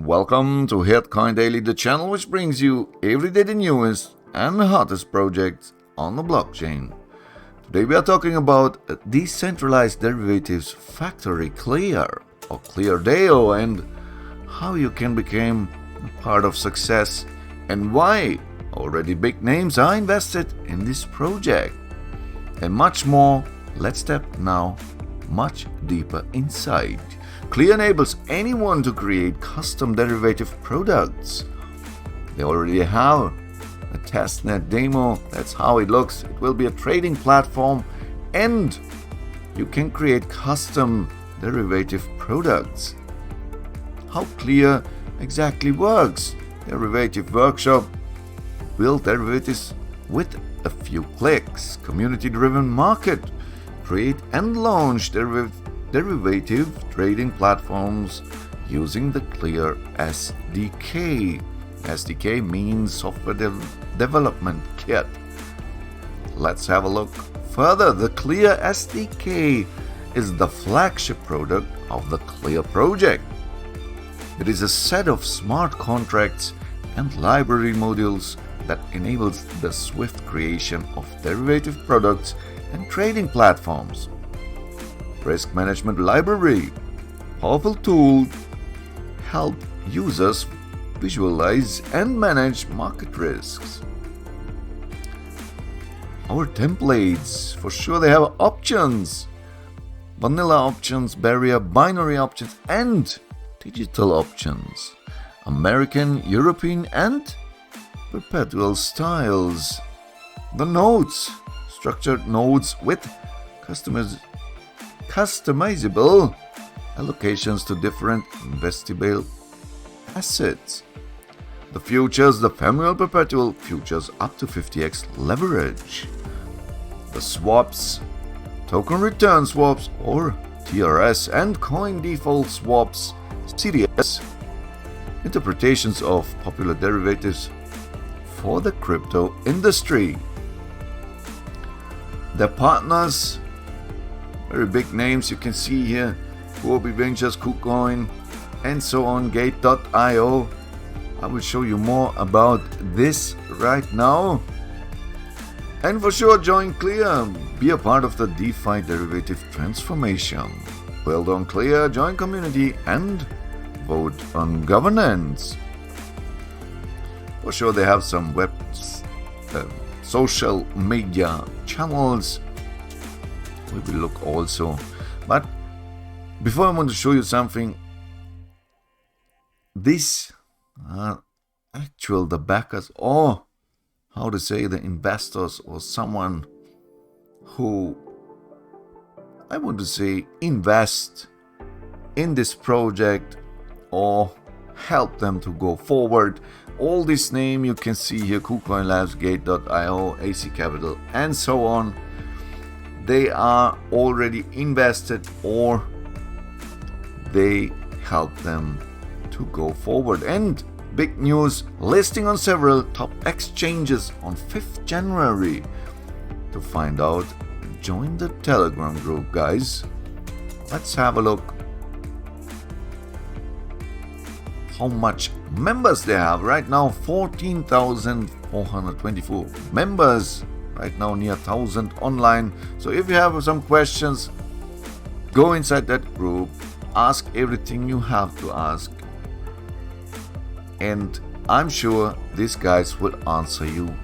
Welcome to Coin Daily, the channel which brings you every day the newest and hottest projects on the blockchain. Today we are talking about a decentralized derivatives factory Clear or ClearDAO and how you can become a part of success and why already big names are invested in this project. And much more. Let's step now much deeper inside. Clear enables anyone to create custom derivative products. They already have a testnet demo. That's how it looks. It will be a trading platform and you can create custom derivative products. How Clear exactly works? Derivative workshop. Build derivatives with a few clicks. Community-driven market. Create and launch derivative trading platforms using the Clear SDK. SDK means software development kit. Let's have a look further. The Clear SDK is the flagship product of the Clear project. It is a set of smart contracts and library modules that enables the swift creation of derivative products and trading platforms. Risk management library, powerful tool, help users visualize and manage market risks. Our templates, for sure they have options, vanilla options, barrier, binary options and digital options, American, European and perpetual styles. The nodes, structured nodes with customizable allocations to different investable assets. The futures, the ephemeral perpetual futures up to 50x leverage. The swaps, token return swaps or TRS and coin default swaps, CDS, interpretations of popular derivatives for the crypto industry. The partners, very big names you can see here, Huobi Ventures, Kucoin and so on, Gate.io. I will show you more about this right now. And for sure join Clear, be a part of the DeFi derivative transformation. Build on Clear, join community and vote on governance. For sure they have some social media channels. We will look also. But before I want to show you something, this the backers or how to say the investors or someone who I want to say invest in this project or help them to go forward. All this name you can see here, Kucoin Labs, Gate.io, AC Capital and so on. They are already invested or they help them to go forward. And big news, listing on several top exchanges on 5th January. To find out, join the Telegram group, guys. Let's have a look how much members they have right now. 14,424 members right now, near 1,000 online. So if you have some questions, go inside that group, ask everything you have to ask, and I'm sure these guys will answer you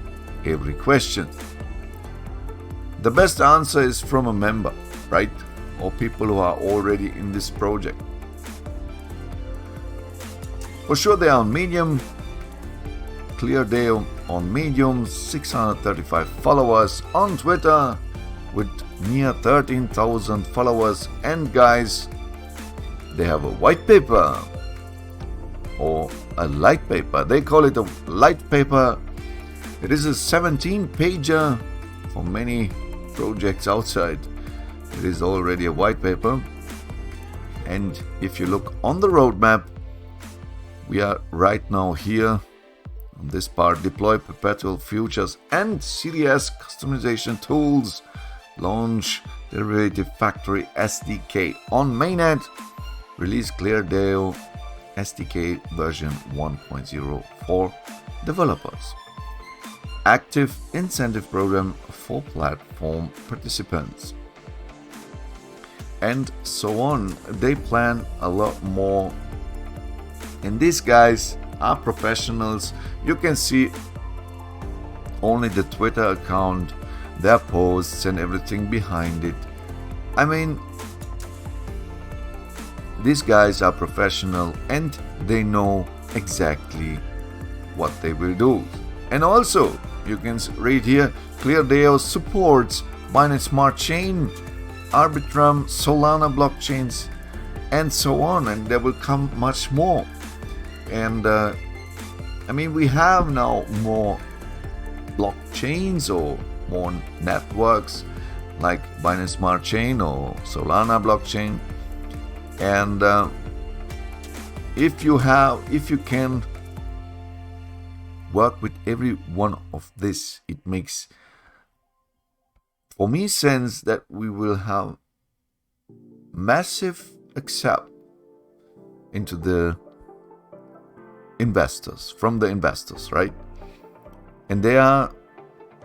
every question. The best answer is from a member, right? Or people who are already in this project. For sure they are on Medium. ClearDAO on Medium, 635 followers. On Twitter with near 13,000 followers. And guys, they have a white paper or a light paper. They call it a light paper. It is a 17-pager for many projects outside. It is already a white paper. And if you look on the roadmap, we are right now here on this part. Deploy perpetual futures and CDS customization tools. Launch derivative factory SDK on mainnet. Release ClearDAO SDK version 1.0 for developers. Active incentive program for platform participants. And so on. They plan a lot more. And these guys are professionals. You can see only the Twitter account, their posts and everything behind it. I mean, these guys are professional and they know exactly what they will do. And also, you can read here, ClearDAO supports Binance Smart Chain, Arbitrum, Solana blockchains, and so on. And there will come much more. And I mean, we have now more blockchains or more networks like Binance Smart Chain or Solana blockchain. And if you can work with every one of this, it makes for me sense that we will have massive accept into the investors, from the investors, right? And they are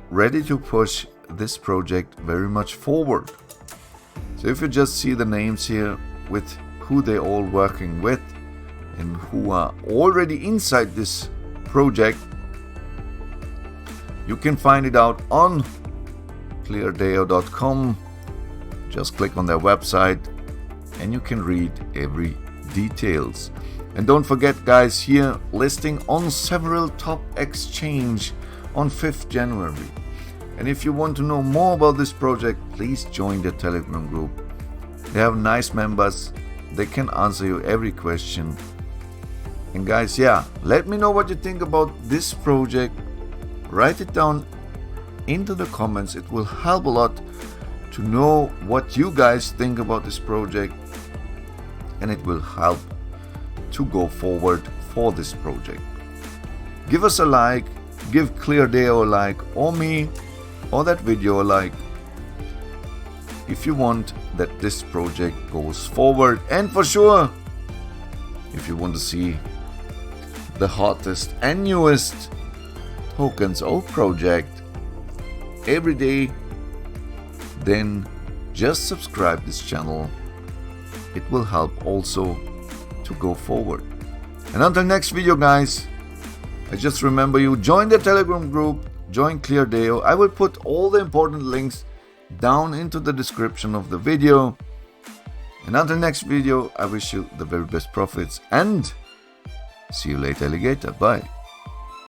ready to push this project very much forward. So if you just see the names here with who they're all working with and who are already inside this project, you can find it out on ClearDAO.com. Just click on their website and you can read every details. And don't forget, guys, here listing on several top exchange on 5th January. And if you want to know more about this project, please join the Telegram group. They have nice members. They can answer you every question. And guys, yeah, let me know what you think about this project. Write it down into the comments. It will help a lot to know what you guys think about this project. And it will help to go forward for this project. Give us a like, give ClearDAO a like, or me, or that video a like, if you want that this project goes forward. And for sure, if you want to see the hottest and newest tokens or project every day, then just subscribe this channel. It will help also to go forward. And until next video, guys, I just remember you, join the Telegram group, join ClearDAO. I will put all the important links down into the description of the video. And until next video, I wish you the very best profits and see you later, alligator. Bye.